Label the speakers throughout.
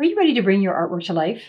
Speaker 1: Are you ready to bring your artwork to life?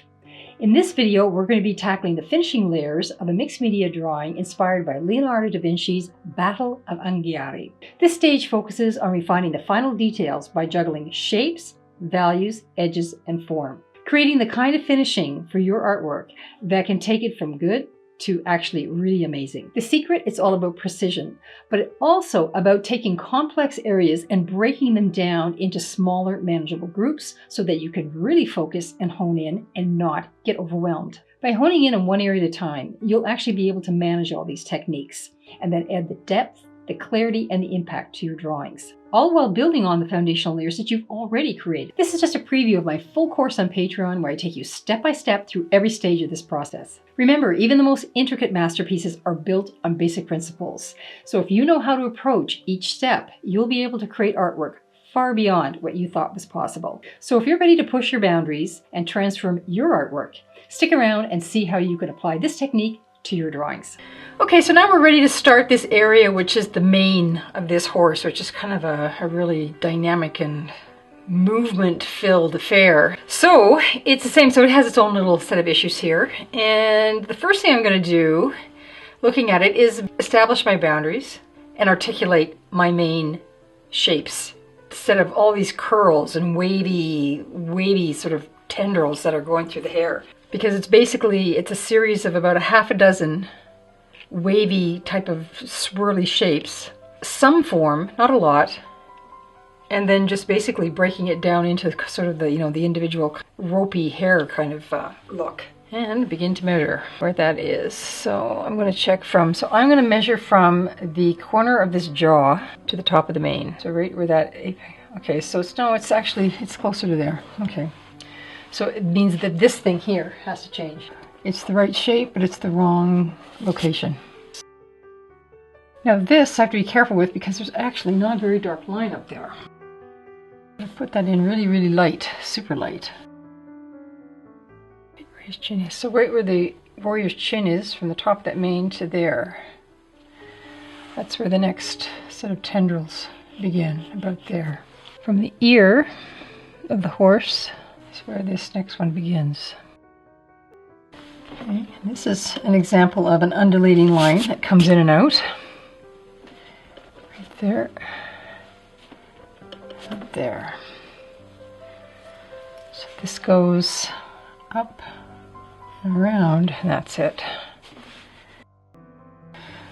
Speaker 1: In this video, we're going to be tackling the finishing layers of a mixed media drawing inspired by Leonardo da Vinci's Battle of Anghiari. This stage focuses on refining the final details by juggling shapes, values, edges, and form, creating the kind of finishing for your artwork that can take it from good to actually really amazing. The secret is all about precision, but also about taking complex areas and breaking them down into smaller, manageable groups so that you can really focus and hone in and not get overwhelmed. By honing in on one area at a time, you'll actually be able to manage all these techniques and then add the depth, the clarity, and the impact to your drawings, all while building on the foundational layers that you've already created. This is just a preview of my full course on Patreon, where I take you step by step through every stage of this process. Remember, even the most intricate masterpieces are built on basic principles. So if you know how to approach each step, you'll be able to create artwork far beyond what you thought was possible. So if you're ready to push your boundaries and transform your artwork, stick around and see how you can apply this technique to your drawings. Okay, so now we're ready to start this area, which is the mane of this horse, which is kind of a really dynamic and movement-filled affair. So it's the same, so it has its own little set of issues here. And the first thing I'm going to do, looking at it, is establish my boundaries and articulate my main shapes, instead of all these curls and wavy sort of tendrils that are going through the hair. Because it's a series of about a half a dozen wavy type of swirly shapes, some form, not a lot, and then just basically breaking it down into sort of the individual ropey hair kind of look. And begin to measure where that is. So I'm going to check I'm going to measure from the corner of this jaw to the top of the mane. So right where that, okay, so it's closer to there. Okay. So it means that this thing here has to change. It's the right shape, but it's the wrong location. Now this I have to be careful with because there's actually not a very dark line up there. I put that in really, really light, super light. Where his chin is. So right where the warrior's chin is, from the top of that mane to there, that's where the next set of tendrils begin, about there. From the ear of the horse, where this next one begins. Okay, and this is an example of an undulating line that comes in and out. Right there. Up there. So this goes up and around, and that's it.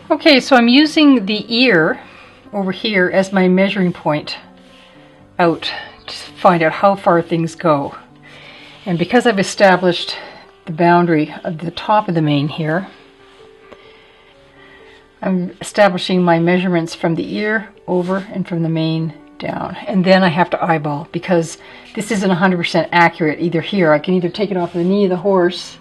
Speaker 1: Okay, so I'm using the ear over here as my measuring point out to find out how far things go. And because I've established the boundary of the top of the mane here, I'm establishing my measurements from the ear over and from the mane down. And then I have to eyeball, because this isn't 100% accurate either here. I can either take it off the knee of the horse,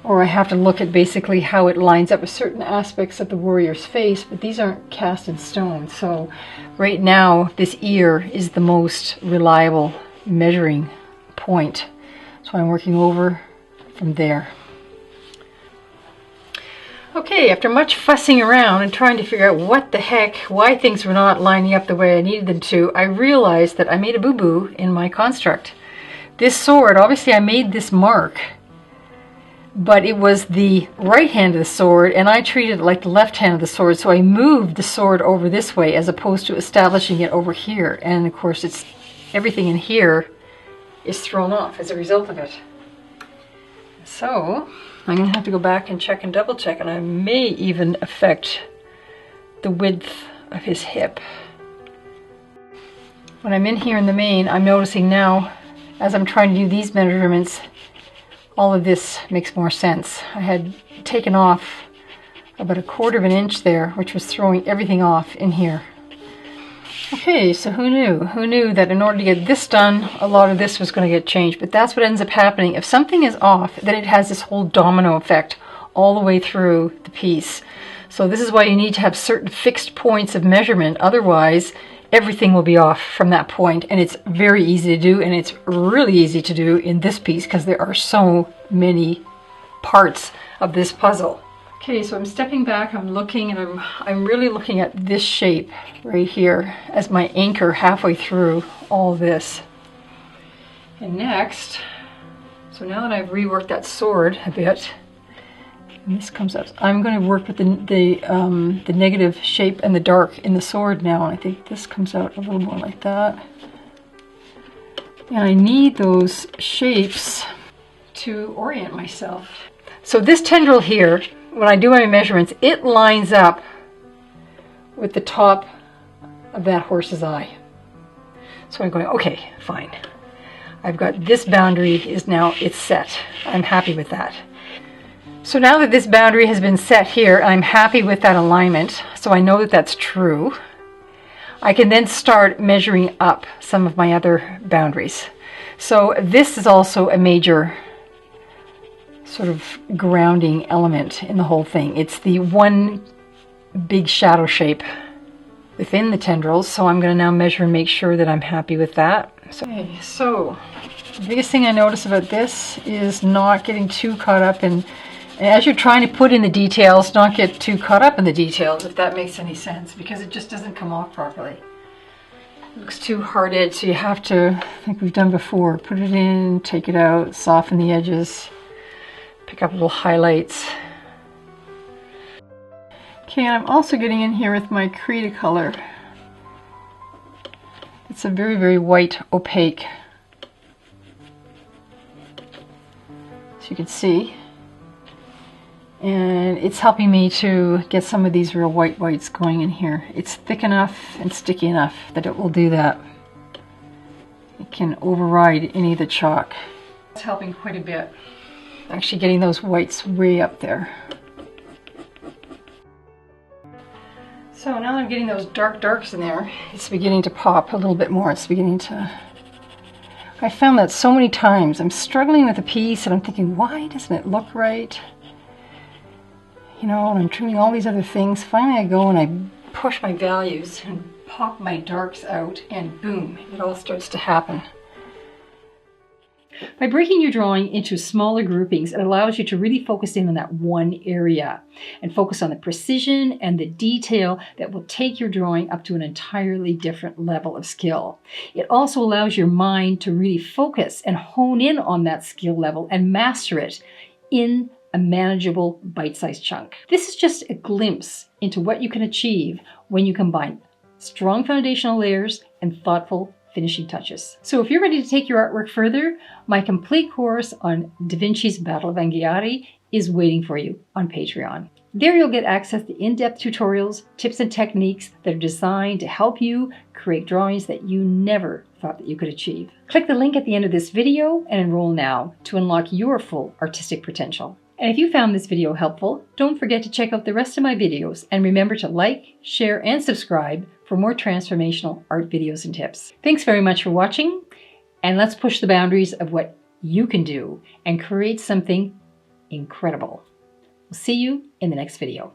Speaker 1: or I have to look at basically how it lines up with certain aspects of the warrior's face, but these aren't cast in stone. So right now, this ear is the most reliable measuring point. So I'm working over from there. Okay, after much fussing around and trying to figure out what the heck, why things were not lining up the way I needed them to, I realized that I made a boo-boo in my construct. This sword, obviously I made this mark, but it was the right hand of the sword, and I treated it like the left hand of the sword, so I moved the sword over this way as opposed to establishing it over here. And of course, it's everything in here is thrown off as a result of it. So I'm going to have to go back and check and double check, and I may even affect the width of his hip. When I'm in here in the mane, I'm noticing now, as I'm trying to do these measurements, all of this makes more sense. I had taken off about 1/4 of an inch there, which was throwing everything off in here. Okay, so who knew? Who knew that in order to get this done, a lot of this was going to get changed? But that's what ends up happening. If something is off, then it has this whole domino effect all the way through the piece. So this is why you need to have certain fixed points of measurement. Otherwise, everything will be off from that point. And it's very easy to do, and it's really easy to do in this piece because there are so many parts of this puzzle. Okay, so I'm stepping back, I'm looking, and I'm really looking at this shape right here as my anchor halfway through all this. And next, so now that I've reworked that sword a bit, and this comes up, I'm going to work with the negative shape and the dark in the sword now. And I think this comes out a little more like that. And I need those shapes to orient myself. So this tendril here, when I do my measurements, it lines up with the top of that horse's eye. So I'm going, okay, fine. I've got this boundary is now, it's set. I'm happy with that. So now that this boundary has been set here, I'm happy with that alignment, so I know that that's true. I can then start measuring up some of my other boundaries. So this is also a major sort of grounding element in the whole thing. It's the one big shadow shape within the tendrils, so I'm going to now measure and make sure that I'm happy with that. So the biggest thing I notice about this is not getting too caught up in, as you're trying to put in the details, not get too caught up in the details, if that makes any sense, because it just doesn't come off properly. It looks too hard-edged, so you have to, like we've done before, put it in, take it out, soften the edges, pick up little highlights. Okay, I'm also getting in here with my Cretacolor. It's a very, very white, opaque, as you can see. And it's helping me to get some of these real whites going in here. It's thick enough and sticky enough that it will do that. It can override any of the chalk. It's helping quite a bit. Actually getting those whites way up there. So now I'm getting those darks in there, it's beginning to pop a little bit more. It's beginning to... I found that so many times. I'm struggling with a piece and I'm thinking, why doesn't it look right? You know, and I'm trimming all these other things. Finally I go and I push my values and pop my darks out and boom, it all starts to happen. By breaking your drawing into smaller groupings, it allows you to really focus in on that one area and focus on the precision and the detail that will take your drawing up to an entirely different level of skill. It also allows your mind to really focus and hone in on that skill level and master it in a manageable bite-sized chunk. This is just a glimpse into what you can achieve when you combine strong foundational layers and thoughtful finishing touches. So if you're ready to take your artwork further, my complete course on Da Vinci's Battle of Anghiari is waiting for you on Patreon. There you'll get access to in-depth tutorials, tips and techniques that are designed to help you create drawings that you never thought that you could achieve. Click the link at the end of this video and enroll now to unlock your full artistic potential. And if you found this video helpful, don't forget to check out the rest of my videos and remember to like, share, and subscribe for more transformational art videos and tips. Thanks very much for watching, and let's push the boundaries of what you can do and create something incredible. We'll see you in the next video.